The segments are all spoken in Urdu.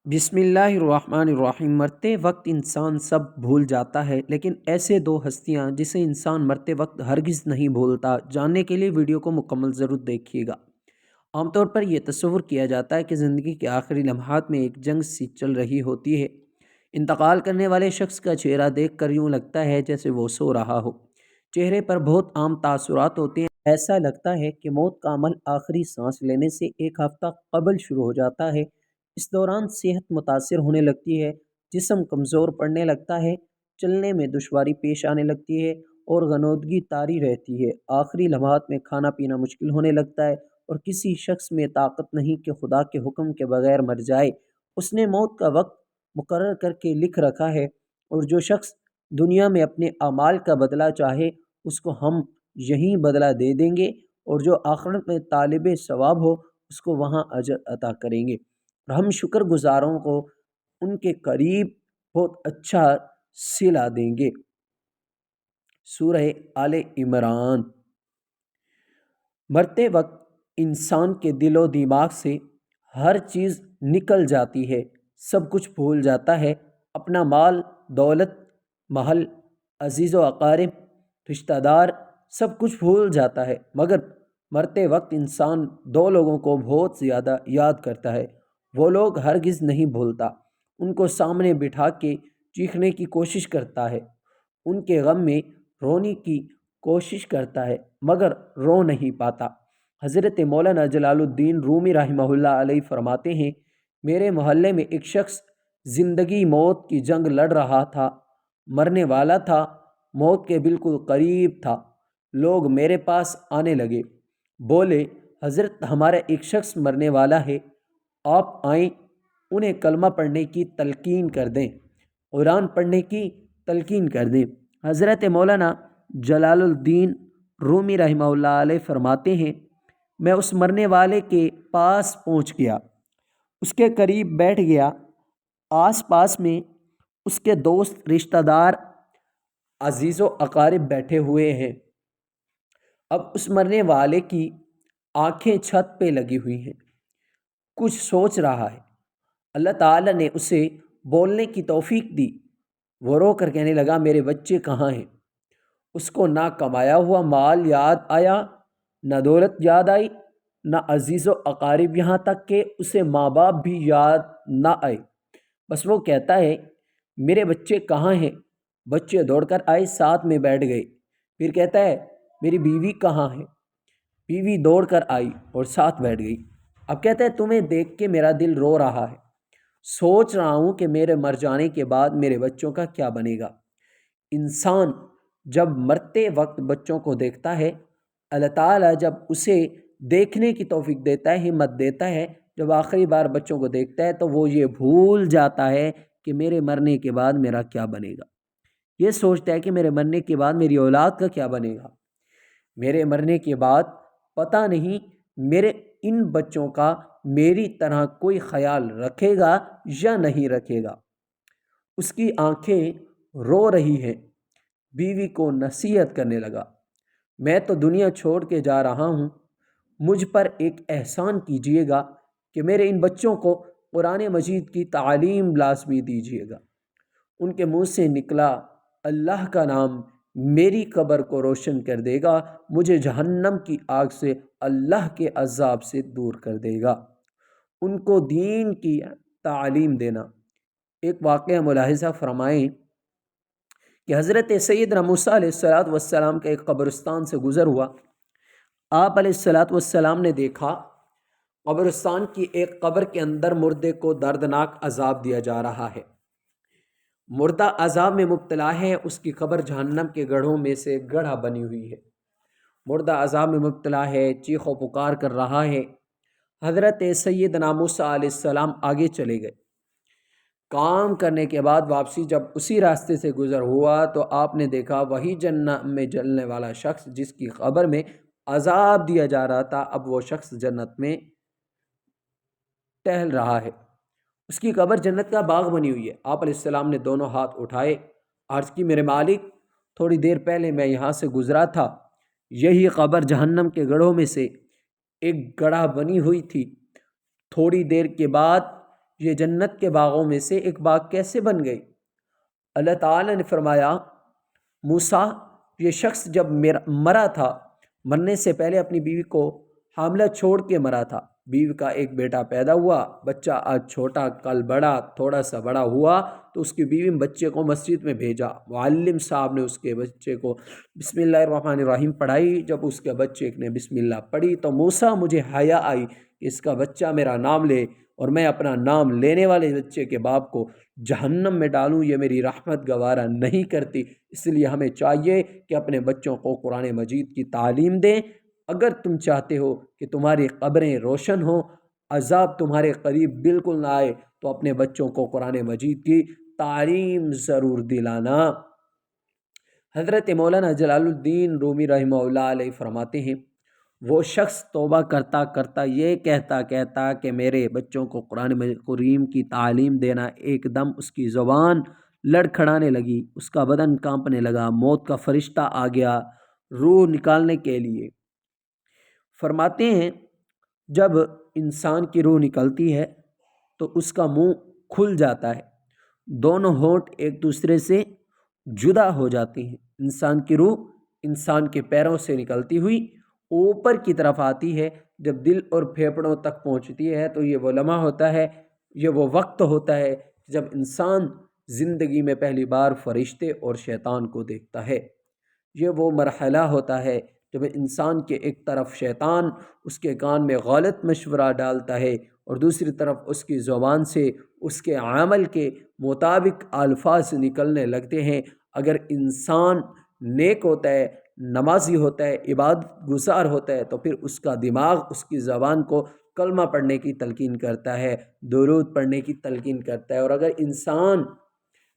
بسم اللہ الرحمن الرحیم۔ مرتے وقت انسان سب بھول جاتا ہے، لیکن ایسے دو ہستیاں جسے انسان مرتے وقت ہرگز نہیں بھولتا۔ جاننے کے لیے ویڈیو کو مکمل ضرور دیکھیے گا۔ عام طور پر یہ تصور کیا جاتا ہے کہ زندگی کے آخری لمحات میں ایک جنگ سی چل رہی ہوتی ہے۔ انتقال کرنے والے شخص کا چہرہ دیکھ کر یوں لگتا ہے جیسے وہ سو رہا ہو۔ چہرے پر بہت عام تاثرات ہوتے ہیں۔ ایسا لگتا ہے کہ موت کا عمل آخری سانس لینے سے ایک ہفتہ قبل شروع ہو جاتا ہے۔ اس دوران صحت متاثر ہونے لگتی ہے، جسم کمزور پڑنے لگتا ہے، چلنے میں دشواری پیش آنے لگتی ہے اور غنودگی طاری رہتی ہے۔ آخری لمحات میں کھانا پینا مشکل ہونے لگتا ہے اور کسی شخص میں طاقت نہیں کہ خدا کے حکم کے بغیر مر جائے۔ اس نے موت کا وقت مقرر کر کے لکھ رکھا ہے، اور جو شخص دنیا میں اپنے اعمال کا بدلہ چاہے اس کو ہم یہیں بدلہ دے دیں گے، اور جو آخرت میں طالب ثواب ہو اس کو وہاں اجر عطا کریں گے، اور ہم شکر گزاروں کو ان کے قریب بہت اچھا صلہ دیں گے۔ سورہ آل عمران۔ مرتے وقت انسان کے دل و دماغ سے ہر چیز نکل جاتی ہے، سب کچھ بھول جاتا ہے۔ اپنا مال، دولت، محل، عزیز و اقارب، رشتہ دار، سب کچھ بھول جاتا ہے، مگر مرتے وقت انسان دو لوگوں کو بہت زیادہ یاد کرتا ہے۔ وہ لوگ ہرگز نہیں بھولتا۔ ان کو سامنے بٹھا کے چیخنے کی کوشش کرتا ہے، ان کے غم میں رونے کی کوشش کرتا ہے، مگر رو نہیں پاتا۔ حضرت مولانا جلال الدین رومی رحمہ اللہ علیہ فرماتے ہیں، میرے محلے میں ایک شخص زندگی موت کی جنگ لڑ رہا تھا، مرنے والا تھا، موت کے بالکل قریب تھا۔ لوگ میرے پاس آنے لگے، بولے حضرت ہمارا ایک شخص مرنے والا ہے، آپ آئیں، انہیں کلمہ پڑھنے کی تلقین کر دیں، قرآن پڑھنے کی تلقین کر دیں۔ حضرت مولانا جلال الدین رومی رحمہ اللہ علیہ فرماتے ہیں، میں اس مرنے والے کے پاس پہنچ گیا، اس کے قریب بیٹھ گیا۔ آس پاس میں اس کے دوست، رشتہ دار، عزیز و اقارب بیٹھے ہوئے ہیں۔ اب اس مرنے والے کی آنکھیں چھت پہ لگی ہوئی ہیں، کچھ سوچ رہا ہے۔ اللہ تعالیٰ نے اسے بولنے کی توفیق دی۔ وہ رو کر کہنے لگا، میرے بچے کہاں ہیں؟ اس کو نہ کمایا ہوا مال یاد آیا، نہ دولت یاد آئی، نہ عزیز و اقارب، یہاں تک کہ اسے ماں باپ بھی یاد نہ آئے۔ بس وہ کہتا ہے، میرے بچے کہاں ہیں؟ بچے دوڑ کر آئے، ساتھ میں بیٹھ گئے۔ پھر کہتا ہے، میری بیوی کہاں ہے؟ بیوی دوڑ کر آئی اور ساتھ بیٹھ گئی۔ اب کہتا ہے، تمہیں دیکھ کے میرا دل رو رہا ہے، سوچ رہا ہوں کہ میرے مر جانے کے بعد میرے بچوں کا کیا بنے گا۔ انسان جب مرتے وقت بچوں کو دیکھتا ہے، اللہ تعالیٰ جب اسے دیکھنے کی توفیق دیتا ہے، ہمت دیتا ہے، جب آخری بار بچوں کو دیکھتا ہے تو وہ یہ بھول جاتا ہے کہ میرے مرنے کے بعد میرا کیا بنے گا۔ یہ سوچتا ہے کہ میرے مرنے کے بعد میری اولاد کا کیا بنے گا، میرے مرنے کے بعد پتہ نہیں میرے ان بچوں کا میری طرح کوئی خیال رکھے گا یا نہیں رکھے گا۔ اس کی آنکھیں رو رہی ہیں۔ بیوی کو نصیحت کرنے لگا، میں تو دنیا چھوڑ کے جا رہا ہوں، مجھ پر ایک احسان کیجیے گا کہ میرے ان بچوں کو قرآن مجید کی تعلیم لازمی دیجیے گا۔ ان کے منہ سے نکلا، اللہ کا نام میری قبر کو روشن کر دے گا، مجھے جہنم کی آگ سے، اللہ کے عذاب سے دور کر دے گا۔ ان کو دین کی تعلیم دینا۔ ایک واقعہ ملاحظہ فرمائیں کہ حضرت سیدنا موسیٰ علیہ السلام کا ایک قبرستان سے گزر ہوا۔ آپ علیہ السلام نے دیکھا قبرستان کی ایک قبر کے اندر مردے کو دردناک عذاب دیا جا رہا ہے۔ مردہ عذاب میں مبتلا ہے، اس کی قبر جہنم کے گڑھوں میں سے گڑھا بنی ہوئی ہے۔ مردہ عذاب میں مبتلا ہے، چیخ و پکار کر رہا ہے۔ حضرت سیدنا موسیٰ علیہ السلام آگے چلے گئے۔ کام کرنے کے بعد واپسی جب اسی راستے سے گزر ہوا تو آپ نے دیکھا وہی جنت میں جلنے والا شخص جس کی قبر میں عذاب دیا جا رہا تھا، اب وہ شخص جنت میں ٹہل رہا ہے۔ اس کی قبر جنت کا باغ بنی ہوئی ہے۔ آپ علیہ السلام نے دونوں ہاتھ اٹھائے، عرض کی، میرے مالک، تھوڑی دیر پہلے میں یہاں سے گزرا تھا، یہی قبر جہنم کے گڑھوں میں سے ایک گڑھا بنی ہوئی تھی، تھوڑی دیر کے بعد یہ جنت کے باغوں میں سے ایک باغ کیسے بن گئی؟ اللہ تعالیٰ نے فرمایا موسیٰ یہ شخص جب مرا تھا، مرنے سے پہلے اپنی بیوی کو حاملہ چھوڑ کے مرا تھا، بیوی کا ایک بیٹا پیدا ہوا، بچہ آج چھوٹا کل بڑا، تھوڑا سا بڑا ہوا تو اس کی بیوی بچے کو مسجد میں بھیجا، معلم صاحب نے اس کے بچے کو بسم اللہ الرحمن الرحیم پڑھائی، جب اس کے بچے نے بسم اللہ پڑھی تو موسیٰ مجھے حیا آئی کہ اس کا بچہ میرا نام لے اور میں اپنا نام لینے والے بچے کے باپ کو جہنم میں ڈالوں، یہ میری رحمت گوارا نہیں کرتی، اس لیے ہمیں چاہیے کہ اپنے بچوں کو قرآن مجید کی تعلیم دیں۔ اگر تم چاہتے ہو کہ تمہاری قبریں روشن ہوں، عذاب تمہارے قریب بالکل نہ آئے، تو اپنے بچوں کو قرآن مجید کی تعلیم ضرور دلانا۔ حضرت مولانا جلال الدین رومی رحمہ اللہ علیہ فرماتے ہیں وہ شخص توبہ کرتا کرتا یہ کہتا کہ میرے بچوں کو قرآن کریم کی تعلیم دینا، ایک دم اس کی زبان لڑکھڑانے لگی، اس کا بدن کانپنے لگا، موت کا فرشتہ آ گیا روح نکالنے کے لیے۔ فرماتے ہیں جب انسان کی روح نکلتی ہے تو اس کا منہ کھل جاتا ہے، دونوں ہونٹ ایک دوسرے سے جدا ہو جاتی ہیں، انسان کی روح انسان کے پیروں سے نکلتی ہوئی اوپر کی طرف آتی ہے، جب دل اور پھیپھڑوں تک پہنچتی ہے تو یہ وہ لمحہ ہوتا ہے، یہ وہ وقت ہوتا ہے جب انسان زندگی میں پہلی بار فرشتے اور شیطان کو دیکھتا ہے، یہ وہ مرحلہ ہوتا ہے جب انسان کے ایک طرف شیطان اس کے کان میں غلط مشورہ ڈالتا ہے اور دوسری طرف اس کی زبان سے اس کے عمل کے مطابق الفاظ نکلنے لگتے ہیں۔ اگر انسان نیک ہوتا ہے، نمازی ہوتا ہے، عبادت گزار ہوتا ہے تو پھر اس کا دماغ اس کی زبان کو کلمہ پڑھنے کی تلقین کرتا ہے، درود پڑھنے کی تلقین کرتا ہے، اور اگر انسان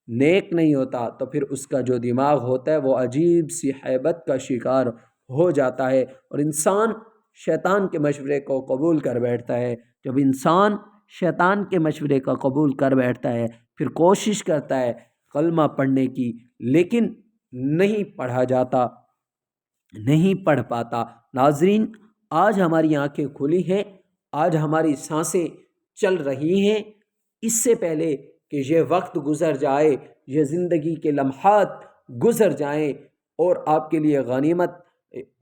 نیک نہیں ہوتا تو پھر اس کا جو دماغ ہوتا ہے وہ عجیب سی ہیبت کا شکار ہو جاتا ہے اور انسان شیطان کے مشورے کو قبول کر بیٹھتا ہے۔ جب انسان شیطان کے مشورے کا قبول کر بیٹھتا ہے پھر کوشش کرتا ہے کلمہ پڑھنے کی، لیکن نہیں پڑھا جاتا، نہیں پڑھ پاتا۔ ناظرین، آج ہماری آنکھیں کھلی ہیں، آج ہماری سانسیں چل رہی ہیں، اس سے پہلے کہ یہ وقت گزر جائے، یہ زندگی کے لمحات گزر جائیں اور آپ کے لیے غنیمت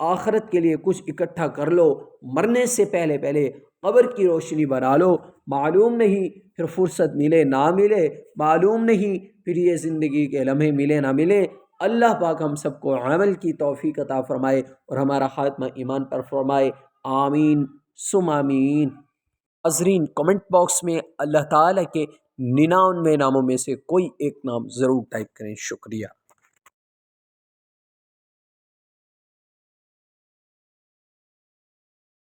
آخرت کے لیے کچھ اکٹھا کر لو، مرنے سے پہلے قبر کی روشنی بنا لو، معلوم نہیں پھر فرصت ملے نہ ملے، معلوم نہیں پھر یہ زندگی کے لمحے ملے نہ ملے۔ اللہ پاک ہم سب کو عمل کی توفیق عطا فرمائے اور ہمارا خاتمہ ایمان پر فرمائے، آمین ثم آمین۔ ناظرین، کمنٹ باکس میں اللہ تعالیٰ کے 99 ناموں میں سے کوئی ایک نام ضرور ٹائپ کریں، شکریہ۔